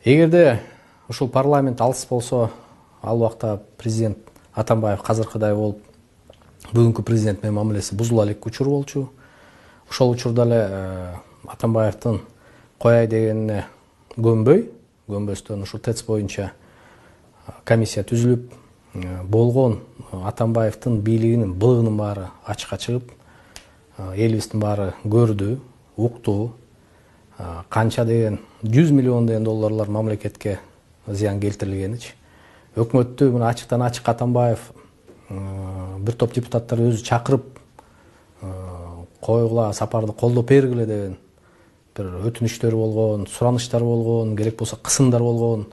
Эгерде ушул парламент алыс болсо, ал убакта президент Атамбаев казыркыдай болуп, бүгүнкү президент менен мамилеси бузула элек учур болчу. Ошол учурда эле Атамбаевдин кояй дегенине көнбөстөн ушул ТЭЦ боюнча комиссия түзүлүп, болгон Атамбаевдин бийлигинин былыгынын баары ачыкка чыгып, элибиздин баары көрдү, укту, канча деген 100 миллион деген долларлар мамлекетке зыян келтирилгеничи. Өкмөттү мына ачыктан ачык Атамбаев бир топ депутаттар өзү чакырып койгула сапарды колдоп бергиле деген бир өтүнүчтөр болгон, сураныштар болгон, керек болсо кысымдар болгон.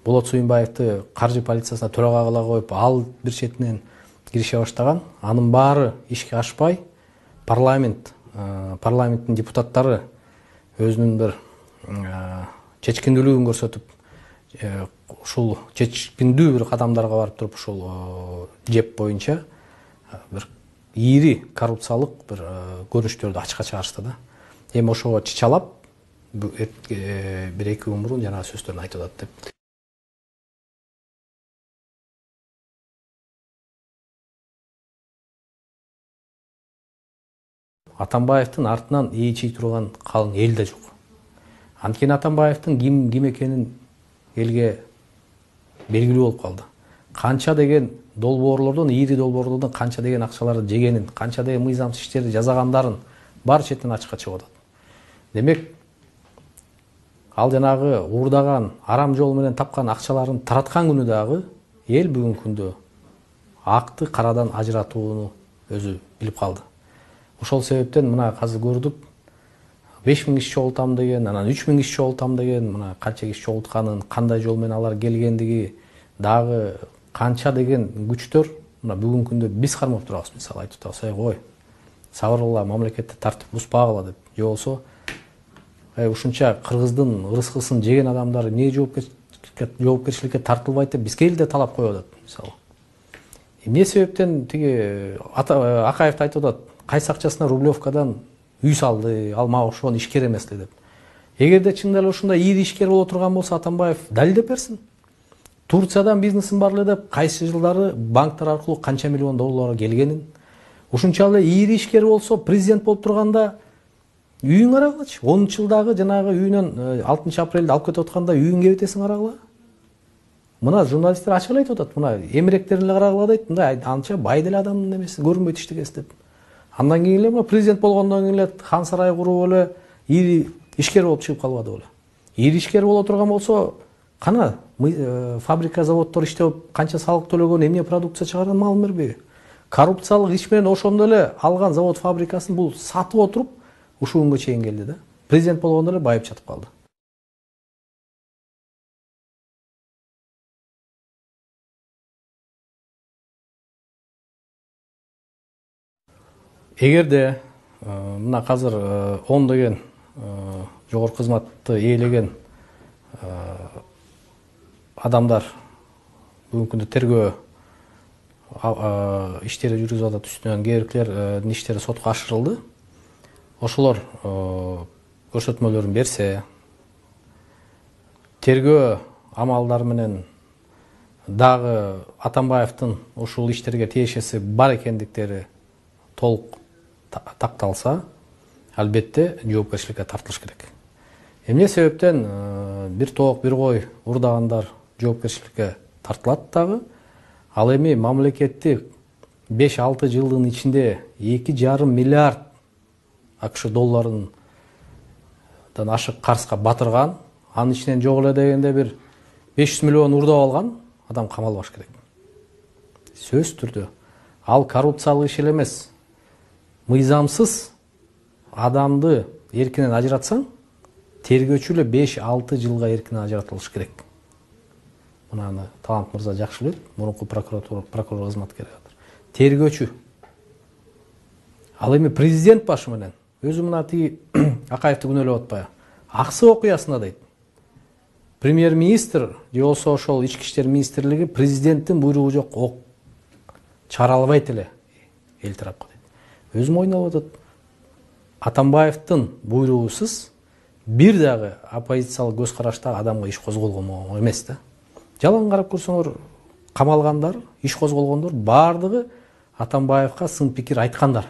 Болот Суюнбаевди каржы полициясына төрага кыла коюп, ал бир четинен кирише баштаган. Анын баары ишке ашпай, парламенттин депутаттары өзүнүн бир чечкиндүүлүгүн көрсөтүп, ушул чечкиндүү бир кадамдарга барып туруп, ушул жеп боюнча бир ийри коррупциялык бир көрүнүштөрдү ачыкка чыгарышты да. Эми ошого чычалап, бир эки күн мурун жанагы сөздөрүн айтып атат деп. Атамбаевдин артынан ээчий турган калың эл да жок. Анткени Атамбаевдин ким экенин элге белгилүү болуп калды. Канча деген долбоорлордон, ийри долбоорлордон канча деген акчаларды жегенин, канча деген мыйзамсыз иштерди жасагандарын баары четинен ачыкка чыгып атат. Демек, ал жанагы уурдаган, арам жол менен тапкан акчаларын тараткан күнү дагы эл бүгүнкү күндө акты карадан ажыратууну өзү билип калды. Ошол себептен мына азыр көрдүк, 5000 киши чогултам деген, анан 3000 киши чогултам деген, мына канча киши чогултканын, кандай жол менен алар келгендиги, дагы канча деген күчтөр, мына бүгүнкү күндө биз кармап турабыз. Мисалы айтып атабыз, ой, сабырла, мамлекетте тартип бузбагыла деп. Же болсо, ушунча кыргыздын ырыскысын жеген адамдар эмне жоопкерчиликке тартылбайт деп бизге эле талап коюп атат, мисалы. Эмне себептен тиги Акаев айтып атат, кайсы акчасына Рублевкадан үй салды, ал мага ошон ишкер эмес деп. Эгерде чындап эле ушундай ийри ишкер боло турган болсо, Атамбаев далилдеп берсин. Турциядан бизнесим бар эле деп, кайсы жылдары банктар аркылуу канча миллион доллар келгенин. Ушунча эле ийри ишкер болсо, президент болуп турганда үйүн карагылачы. 10-жылдагы жанагы үйүнөн 6 апрелде алып кетип атканда үйүн кебетесиң карагыла. Мына журналисттер ачык эле айтып атат, мына эмеректерин эле карагыла дейт, мындай анча бай деле адамдын эмеси, көрүнбөйт иштегеси деп. Андан кийин эле президент болгондон кийин эле хан сарай куруп эле ийри ишкер болуп чыгып калбады беле. Ийри ишкер боло турган болсо, кана фабрика, заводдор иштеп, канча салык төлөгөн, эмне продукция чыгарган маалым бербейби? Коррупциялык иш менен ошондо эле алган завод фабрикасын бул сатып отуруп, ушул күнгө чейин келди да. Президент болгондо эле байып чатып калды. Эгерде мына азыр 10 деген жогорку кызматты ээлеген адамдар бүгүнкү күндө тергөө иштери жүргүзүп атат, үстүнөн кээ биркилердин иштери сотко ашырылды. Ошолор көрсөтмөлөрүн берсе, тергөө амалдары менен дагы Атамбаевдин ушул иштерге тиешеси бар экендиктери толук такталса, албетте жоопкерчиликке тартылыш керек. Эмне себептен бир тоок, бир кой урдагандар жоопкерчиликке тартылат дагы. Ал эми мамлекетти 5-6 жылдын ичинде 2,5 миллиард АКШ долларын ашык карызга батырган, анын ичинен жок эле дегенде бир 500 миллион урдап алган адам камалбаш керек. Сөзсүз түрдө. Ал коррупциялык иш эле эмес. Мыйзамсыз адамды эркинен ажыратсаң, тергөөчү эле 5-6 жылга эркинен ажыратылыш керек. Мынаны Талант мырза жакшы билет, мурунку прокурор кызматкери. Тергөөчү. Ал эми президент башы менен өзү мына тиги Акаевди күнөөлөп атпайбы? Аксы окуясында дейт. Премьер-министр же болсо ошол ички иштер министрлиги президенттин буйругу жок, чыгара албайт эле эл тарапка дейт. Өзүм ойноп атат. Атамбаевдин буйругусуз бир дагы оппозициялык көз караштагы адамга иш козголгон эмес да. Жалаң карап көрсөңөр, камалгандар, иш козголгондор баардыгы Атамбаевка сын пикир айткандар.